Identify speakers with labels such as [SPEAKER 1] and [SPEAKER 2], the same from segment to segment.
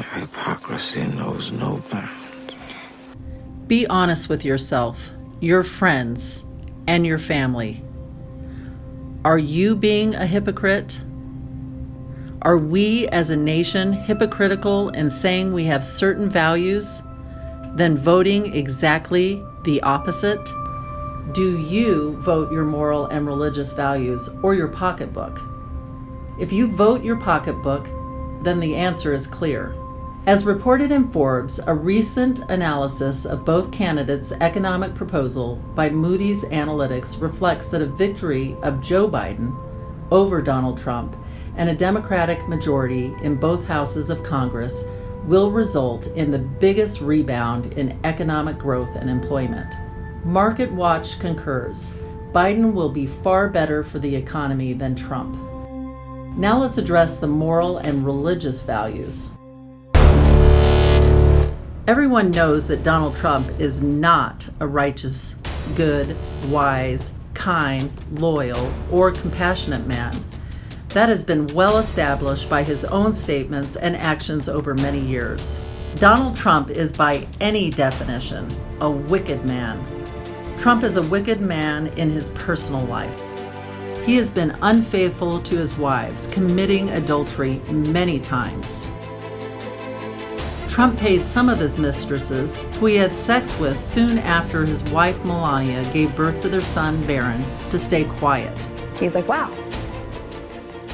[SPEAKER 1] Hypocrisy knows no bounds.
[SPEAKER 2] Be honest with yourself, your friends, and your family. Are you being a hypocrite? Are we as a nation hypocritical in saying we have certain values, then voting exactly the opposite? Do you vote your moral and religious values or your pocketbook? If you vote your pocketbook, then the answer is clear. As reported in Forbes, a recent analysis of both candidates' economic proposal by Moody's Analytics reflects that a victory of Joe Biden over Donald Trump and a Democratic majority in both houses of Congress will result in the biggest rebound in economic growth and employment. Market Watch concurs. Biden will be far better for the economy than Trump. Now let's address the moral and religious values. Everyone knows that Donald Trump is not a righteous, good, wise, kind, loyal, or compassionate man. That has been well established by his own statements and actions over many years. Donald Trump is by any definition a wicked man. Trump is a wicked man in his personal life. He has been unfaithful to his wives, committing adultery many times. Trump paid some of his mistresses, who he had sex with soon after his wife Melania gave birth to their son Barron, to stay quiet.
[SPEAKER 3] He's like, wow,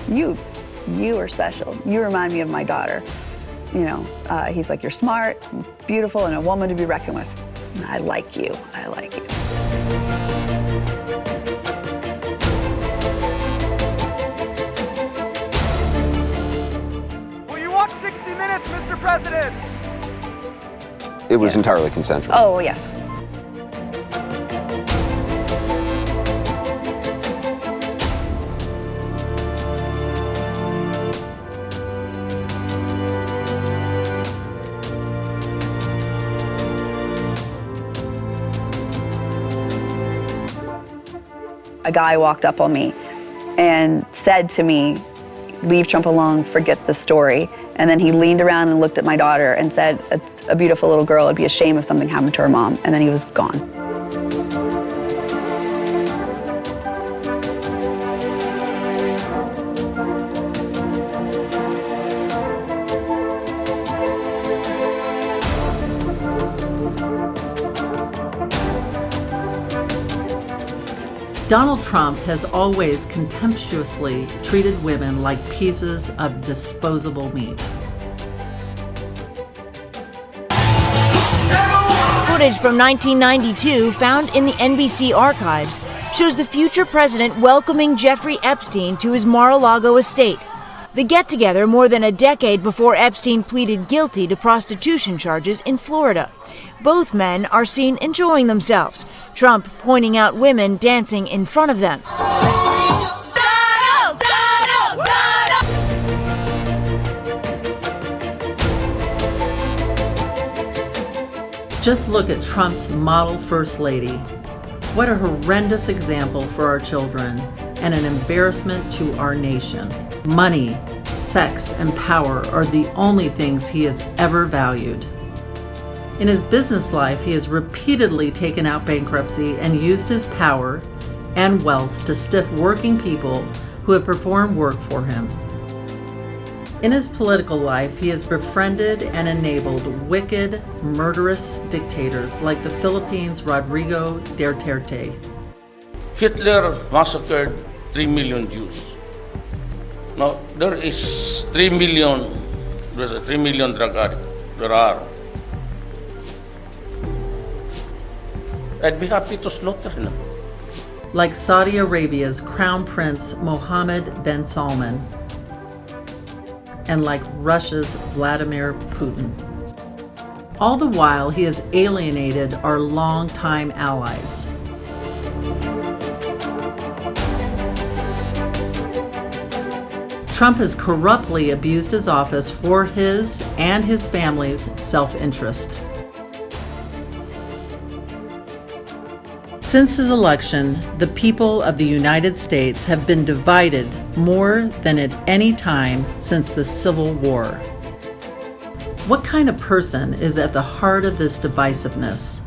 [SPEAKER 3] you are special. You remind me of my daughter. You know, he's like, you're smart, beautiful, and a woman to be reckoned with. And I like you. I like you.
[SPEAKER 4] Will you watch 60 Minutes, Mr. President?
[SPEAKER 5] It was entirely consensual.
[SPEAKER 3] Oh, yes. A guy walked up on me and said to me, leave Trump alone, forget the story. And then he leaned around and looked at my daughter and said, it's a beautiful little girl, it'd be a shame if something happened to her mom. And then he was gone.
[SPEAKER 2] Donald Trump has always contemptuously treated women like pieces of disposable meat.
[SPEAKER 6] Footage from 1992 found in the NBC archives shows the future president welcoming Jeffrey Epstein to his Mar-a-Lago estate. The get-together more than a decade before Epstein pleaded guilty to prostitution charges in Florida. Both men are seen enjoying themselves, Trump pointing out women dancing in front of them.
[SPEAKER 2] Just look at Trump's model first lady. What a horrendous example for our children and an embarrassment to our nation. Money, sex, and power are the only things he has ever valued. In his business life, he has repeatedly taken out bankruptcy and used his power and wealth to stiff working people who have performed work for him. In his political life, he has befriended and enabled wicked, murderous dictators like the Philippines' Rodrigo Duterte.
[SPEAKER 7] Hitler massacred 3 million Jews. Now, there's a 3 million drug addicts. There are. I'd be happy to slaughter them.
[SPEAKER 2] Like Saudi Arabia's Crown Prince Mohammed bin Salman, and like Russia's Vladimir Putin. All the while, he has alienated our longtime allies. Trump has corruptly abused his office for his and his family's self-interest. Since his election, the people of the United States have been divided more than at any time since the Civil War. What kind of person is at the heart of this divisiveness?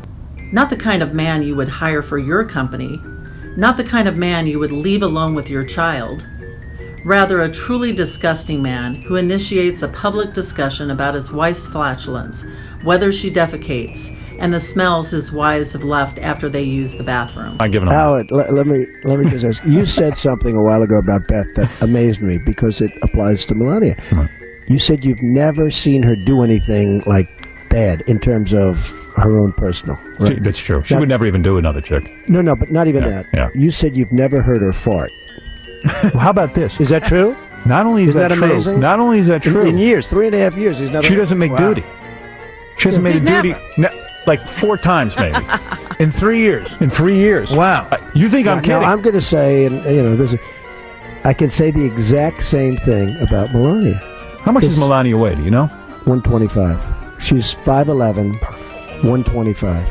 [SPEAKER 2] Not the kind of man you would hire for your company, not the kind of man you would leave alone with your child. Rather, a truly disgusting man who initiates a public discussion about his wife's flatulence, whether she defecates, and the smells his wives have left after they use the bathroom.
[SPEAKER 1] I'm giving
[SPEAKER 8] Howard, let me just ask. You said something a while ago about Beth that amazed me because it applies to Melania.
[SPEAKER 1] Right.
[SPEAKER 8] You said you've never seen her do anything like bad in terms of her own personal. Right?
[SPEAKER 1] That's true. She would never even do another chick.
[SPEAKER 8] No, but not even
[SPEAKER 1] Yeah,
[SPEAKER 8] that.
[SPEAKER 1] yeah.
[SPEAKER 8] You said you've never heard her fart.
[SPEAKER 1] Well, how about this?
[SPEAKER 8] Is that true?
[SPEAKER 1] Not only is
[SPEAKER 8] Isn't
[SPEAKER 1] that
[SPEAKER 8] that
[SPEAKER 1] true,
[SPEAKER 8] amazing?
[SPEAKER 1] not only is that true,
[SPEAKER 8] In years, 3.5 years, he's never.
[SPEAKER 1] she doesn't make
[SPEAKER 8] Wow.
[SPEAKER 1] duty. She hasn't made a duty like 4 times maybe
[SPEAKER 9] In 3 years.
[SPEAKER 1] in 3 years.
[SPEAKER 9] Wow.
[SPEAKER 1] You think I'm kidding?
[SPEAKER 8] Now, I'm going to say, and I can say the exact same thing about Melania.
[SPEAKER 1] How much does Melania weigh? Do you know?
[SPEAKER 8] 125. She's 5'11", 125.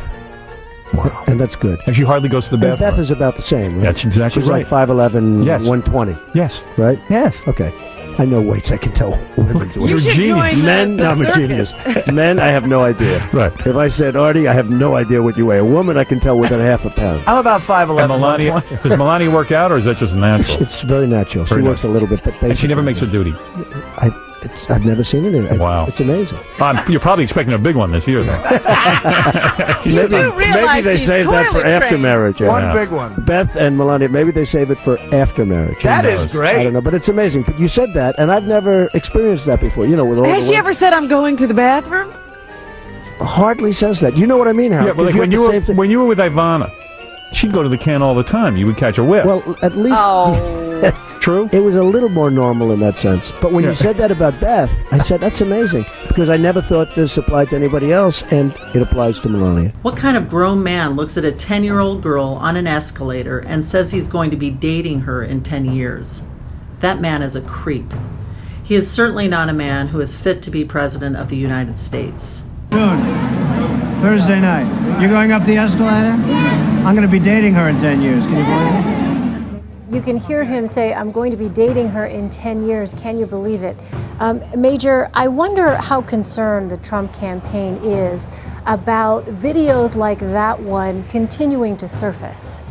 [SPEAKER 1] Wow.
[SPEAKER 8] And that's good.
[SPEAKER 1] And she hardly goes to the
[SPEAKER 8] And
[SPEAKER 1] bathroom.
[SPEAKER 8] Beth is about the same, right?
[SPEAKER 1] That's exactly
[SPEAKER 8] She's
[SPEAKER 1] right.
[SPEAKER 8] like 5'11",
[SPEAKER 1] Yes.
[SPEAKER 8] 120,
[SPEAKER 1] Yes.
[SPEAKER 8] right?
[SPEAKER 1] Yes.
[SPEAKER 8] Okay. I know weights. I can tell women's
[SPEAKER 1] You're a
[SPEAKER 8] weights.
[SPEAKER 1] genius.
[SPEAKER 8] Men, I'm a genius. Men, I have no idea.
[SPEAKER 1] Right.
[SPEAKER 8] If I said, Artie, I have no idea what you weigh. A woman, I can tell within a half a pound.
[SPEAKER 9] I'm about 5'11".
[SPEAKER 1] And Melania,
[SPEAKER 9] 120.
[SPEAKER 1] does Melania work out or is that just natural?
[SPEAKER 8] It's very natural.
[SPEAKER 1] Very
[SPEAKER 8] she works
[SPEAKER 1] natural.
[SPEAKER 8] a little bit, but
[SPEAKER 1] And she never makes her duty.
[SPEAKER 8] I've never seen it.
[SPEAKER 1] Wow.
[SPEAKER 8] It's amazing.
[SPEAKER 1] You're probably expecting a big one this year, though.
[SPEAKER 8] Maybe they save that for after marriage. yeah.
[SPEAKER 9] One big one.
[SPEAKER 8] Beth and Melania, maybe they save it for after marriage.
[SPEAKER 9] That is
[SPEAKER 1] knows?
[SPEAKER 8] I
[SPEAKER 9] great.
[SPEAKER 8] don't know, but it's amazing. But you said that, and I've never experienced that before. With all
[SPEAKER 10] Has she ever said, I'm going to the bathroom?
[SPEAKER 8] hardly says that. You know what I mean, Howard?
[SPEAKER 1] Yeah, but like
[SPEAKER 8] 'Cause
[SPEAKER 1] when
[SPEAKER 8] have
[SPEAKER 1] you
[SPEAKER 8] the
[SPEAKER 1] were
[SPEAKER 8] same thing.
[SPEAKER 1] when you were with Ivana, she'd go to the can all the time. You would catch a whiff.
[SPEAKER 8] Well, at least
[SPEAKER 1] True.
[SPEAKER 8] it was a little more normal in that sense. But when
[SPEAKER 1] Yeah.
[SPEAKER 8] you said that about Beth, I said that's amazing because I never thought this applied to anybody else, and it applies to Melania.
[SPEAKER 2] What kind of grown man looks at a 10-year-old girl on an escalator and says he's going to be dating her in 10 years? That man is a creep. He is certainly not a man who is fit to be president of the United States.
[SPEAKER 11] Thursday night. You're going up the escalator? I'm going to be dating her in 10 years. Can you believe it?
[SPEAKER 12] You can hear him say, I'm going to be dating her in 10 years. Can you believe it? Major, I wonder how concerned the Trump campaign is about videos like that one continuing to surface.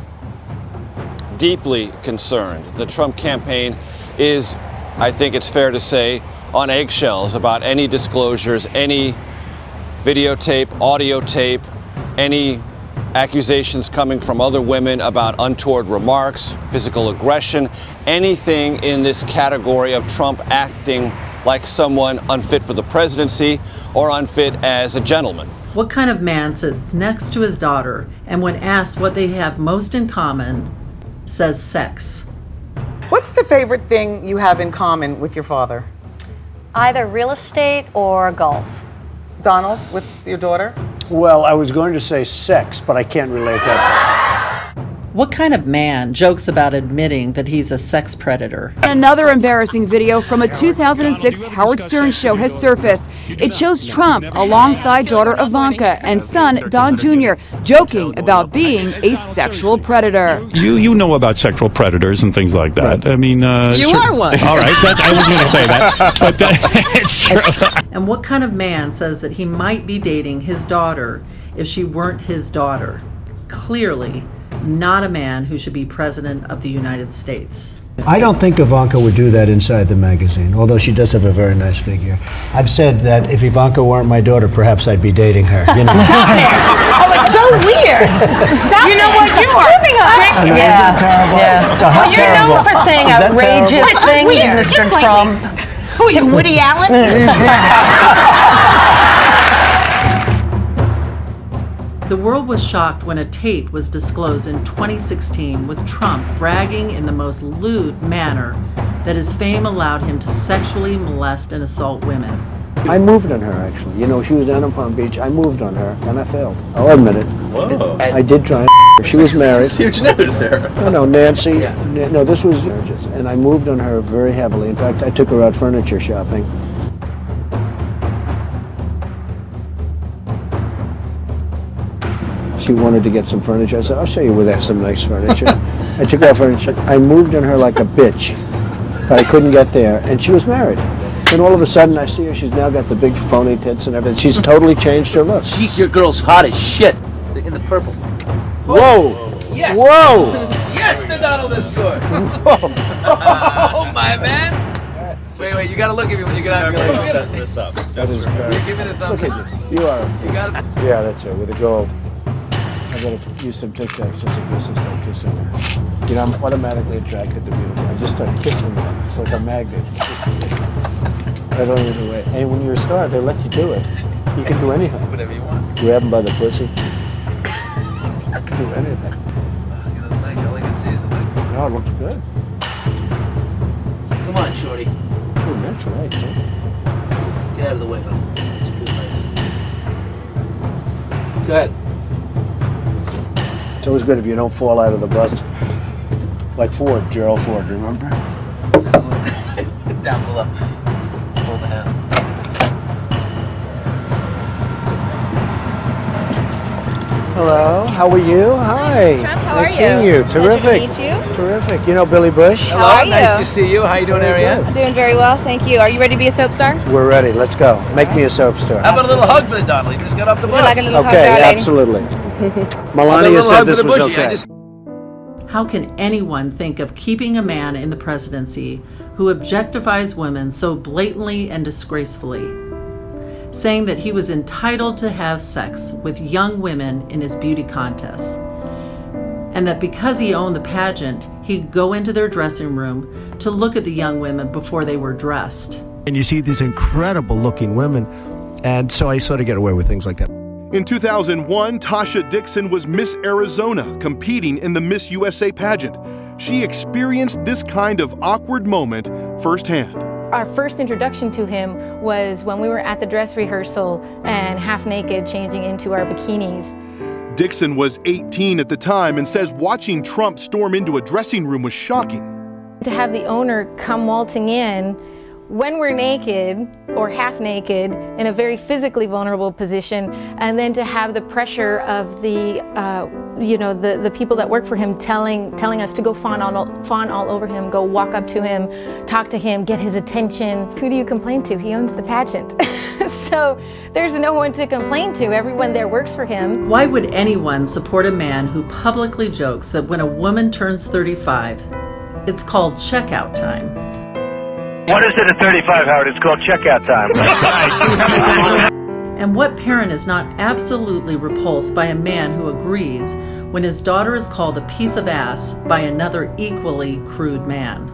[SPEAKER 13] Deeply concerned. The Trump campaign is, I think it's fair to say, on eggshells about any disclosures, any videotape, audio tape, any accusations coming from other women about untoward remarks, physical aggression, anything in this category of Trump acting like someone unfit for the presidency or unfit as a gentleman.
[SPEAKER 2] What kind of man sits next to his daughter and when asked what they have most in common, says sex?
[SPEAKER 10] What's the favorite thing you have in common with your father?
[SPEAKER 12] Either real estate or golf.
[SPEAKER 10] Donald, with your daughter?
[SPEAKER 11] Well, I was going to say sex, but I can't relate that.
[SPEAKER 2] What kind of man jokes about admitting that he's a sex predator?
[SPEAKER 14] Another embarrassing video from a 2006 Howard Stern show has surfaced. It shows Trump alongside daughter Ivanka and son Don Jr. joking about being a sexual predator.
[SPEAKER 1] You know about sexual predators and things like that. I mean,
[SPEAKER 10] You are one.
[SPEAKER 1] All right, I was going to say that, but it's true.
[SPEAKER 2] And what kind of man says that he might be dating his daughter if she weren't his daughter? Clearly, not a man who should be president of the United States.
[SPEAKER 11] I don't think Ivanka would do that inside the magazine, although she does have a very nice figure. I've said that if Ivanka weren't my daughter, perhaps I'd be dating her. You know?
[SPEAKER 10] Stop it! Oh, it's so weird! Stop You know what? You are sick.
[SPEAKER 11] I know, isn't it terrible? Well, how
[SPEAKER 10] Well, you're
[SPEAKER 11] terrible?
[SPEAKER 10] known for saying
[SPEAKER 11] Is that
[SPEAKER 10] outrageous
[SPEAKER 11] terrible?
[SPEAKER 10] things, Mr. Trump. Who are you, Woody Allen?
[SPEAKER 2] The world was shocked when a tape was disclosed in 2016 with Trump bragging in the most lewd manner that his fame allowed him to sexually molest and assault women.
[SPEAKER 8] I moved on her, actually. She was down in Palm Beach. I moved on her, and I failed. I'll admit it.
[SPEAKER 5] Whoa.
[SPEAKER 8] I did try and her. She was married.
[SPEAKER 5] Huge news there.
[SPEAKER 8] No, Nancy. No, this was marriages. And I moved on her very heavily. In fact, I took her out furniture shopping. She wanted to get some furniture. I said, I'll show you where they have some nice furniture. I took her out furniture. I moved on her like a bitch, but I couldn't get there. And she was married.
[SPEAKER 11] And all of a sudden I see her, she's now got the big phony tits and everything. She's totally changed her look.
[SPEAKER 9] Jeez, your girl's hot as shit. In the purple.
[SPEAKER 11] Whoa!
[SPEAKER 9] Yes!
[SPEAKER 11] Whoa!
[SPEAKER 9] Yes, the Donald has scored! Oh, my man! Wait, you gotta look at me when you get out of your
[SPEAKER 13] Set this up.
[SPEAKER 11] That is very...
[SPEAKER 9] Give me the thumbs
[SPEAKER 11] Look
[SPEAKER 9] up.
[SPEAKER 11] at you. You are...
[SPEAKER 9] You got it?
[SPEAKER 11] Yeah, that's it, with the gold. I gotta use some Tic Tacs just in case I start kissing her. You know, I'm automatically attracted to beautiful. I just start kissing them. It's like a magnet. I don't even wait. And when you're a star, they let you do it. You can do anything.
[SPEAKER 9] Whatever you want.
[SPEAKER 11] Grab them by the pussy. You can do anything.
[SPEAKER 9] Look at those legs. All I can see is the legs.
[SPEAKER 11] No, it looks good.
[SPEAKER 9] Come on, shorty.
[SPEAKER 11] Oh, that's right, sir.
[SPEAKER 9] Get out of the way, honey. It's a good place. Go ahead.
[SPEAKER 11] It's always good if you don't fall out of the bus. Like Ford, Gerald Ford, remember?
[SPEAKER 9] Down below. Hold the hand.
[SPEAKER 11] Hello, how are you? Hi.
[SPEAKER 15] Mr. Trump, how
[SPEAKER 11] nice
[SPEAKER 15] are
[SPEAKER 11] seeing
[SPEAKER 15] you?
[SPEAKER 11] you.
[SPEAKER 15] Pleasure to
[SPEAKER 11] Terrific.
[SPEAKER 15] meet you.
[SPEAKER 11] Terrific. You know Billy Bush?
[SPEAKER 15] How are you?
[SPEAKER 9] Nice to see you. How you doing, Ariane?
[SPEAKER 15] I'm doing very well, thank you. Are you ready to be a soap star?
[SPEAKER 11] We're ready. Let's go. Make me a soap star.
[SPEAKER 9] How about a little hug for the Donald? He just got off the
[SPEAKER 15] Would
[SPEAKER 9] bus.
[SPEAKER 15] you like a little hug,
[SPEAKER 11] Okay,
[SPEAKER 15] darling?
[SPEAKER 11] absolutely.
[SPEAKER 9] A
[SPEAKER 11] Melania
[SPEAKER 9] little
[SPEAKER 11] said
[SPEAKER 9] hug
[SPEAKER 11] this
[SPEAKER 9] for the
[SPEAKER 11] was
[SPEAKER 9] bushy.
[SPEAKER 11] okay.
[SPEAKER 2] How can anyone think of keeping a man in the presidency who objectifies women so blatantly and disgracefully, saying that he was entitled to have sex with young women in his beauty contests, and that because he owned the pageant, he'd go into their dressing room to look at the young women before they were dressed?
[SPEAKER 8] And you see these incredible looking women, and so I sort of get away with things like that.
[SPEAKER 16] In 2001, Tasha Dixon was Miss Arizona, competing in the Miss USA pageant. She experienced this kind of awkward moment firsthand.
[SPEAKER 17] Our first introduction to him was when we were at the dress rehearsal and half naked changing into our bikinis.
[SPEAKER 16] Dixon was 18 at the time and says watching Trump storm into a dressing room was shocking.
[SPEAKER 17] To have the owner come waltzing in when we're naked or half naked in a very physically vulnerable position, and then to have the pressure of the people that work for him telling us to go fawn all over him, go walk up to him, talk to him, get his attention. Who do you complain to? He owns the pageant. So there's no one to complain to. Everyone there works for him.
[SPEAKER 2] Why would anyone support a man who publicly jokes that when a woman turns 35, it's called checkout time?
[SPEAKER 18] What is it at 35, Howard? It's called checkout time.
[SPEAKER 2] And what parent is not absolutely repulsed by a man who agrees when his daughter is called a piece of ass by another equally crude man?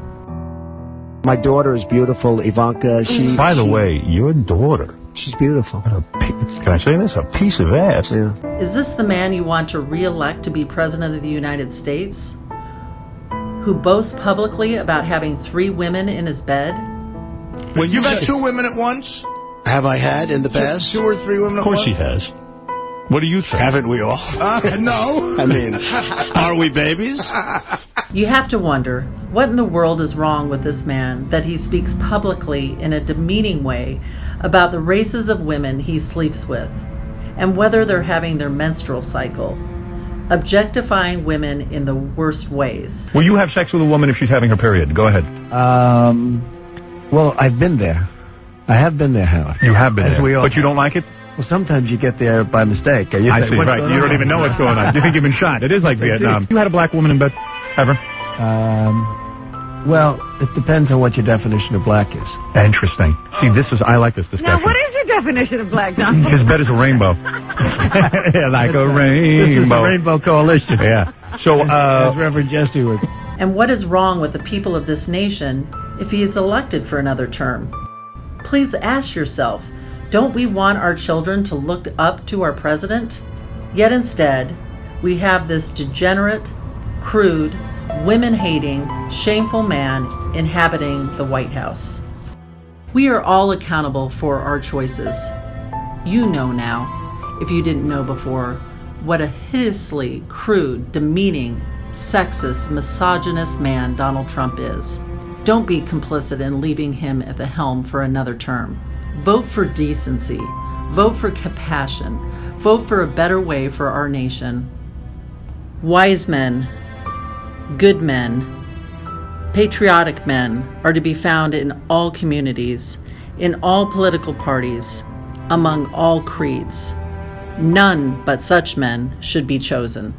[SPEAKER 8] My daughter is beautiful, Ivanka.
[SPEAKER 19] By the way, your daughter.
[SPEAKER 8] She's beautiful.
[SPEAKER 19] Can I say this? A piece of ass.
[SPEAKER 8] Yeah.
[SPEAKER 2] Is this the man you want to re-elect to be President of the United States? Who boasts publicly about having 3 women in his bed?
[SPEAKER 20] Well, you've had 2 women at once?
[SPEAKER 8] Have I had in the past?
[SPEAKER 20] 2 or 3 women at once?
[SPEAKER 19] Of course he has. What do you think?
[SPEAKER 8] Haven't we all?
[SPEAKER 20] No.
[SPEAKER 8] I mean, are we babies?
[SPEAKER 2] You have to wonder, what in the world is wrong with this man that he speaks publicly in a demeaning way about the races of women he sleeps with, and whether they're having their menstrual cycle, objectifying women in the worst ways.
[SPEAKER 19] Will you have sex with a woman if she's having her period? Go ahead.
[SPEAKER 21] Well, I've been there. I have been there, Howard.
[SPEAKER 19] You have been there,
[SPEAKER 21] but
[SPEAKER 19] but you don't like it?
[SPEAKER 21] Well, sometimes you get there by mistake.
[SPEAKER 19] I see, right. You don't even know what's going on. You think you've been shot. It is like Vietnam. You had a black woman in bed, ever?
[SPEAKER 21] Well, it depends on what your definition of black is.
[SPEAKER 19] Interesting. See, I like this discussion.
[SPEAKER 22] Now, what is your definition of black, Don?
[SPEAKER 19] His bed is a rainbow. Like a rainbow.
[SPEAKER 21] This is the Rainbow Coalition.
[SPEAKER 19] Yeah. So,
[SPEAKER 21] as Reverend Jesse would.
[SPEAKER 2] And what is wrong with the people of this nation if he is elected for another term? Please ask yourself, don't we want our children to look up to our president? Yet instead, we have this degenerate, crude, women-hating, shameful man inhabiting the White House. We are all accountable for our choices. You know now, if you didn't know before, what a hideously crude, demeaning, sexist, misogynist man Donald Trump is. Don't be complicit in leaving him at the helm for another term. Vote for decency. Vote for compassion. Vote for a better way for our nation. Wise men, good men, patriotic men are to be found in all communities, in all political parties, among all creeds. None but such men should be chosen.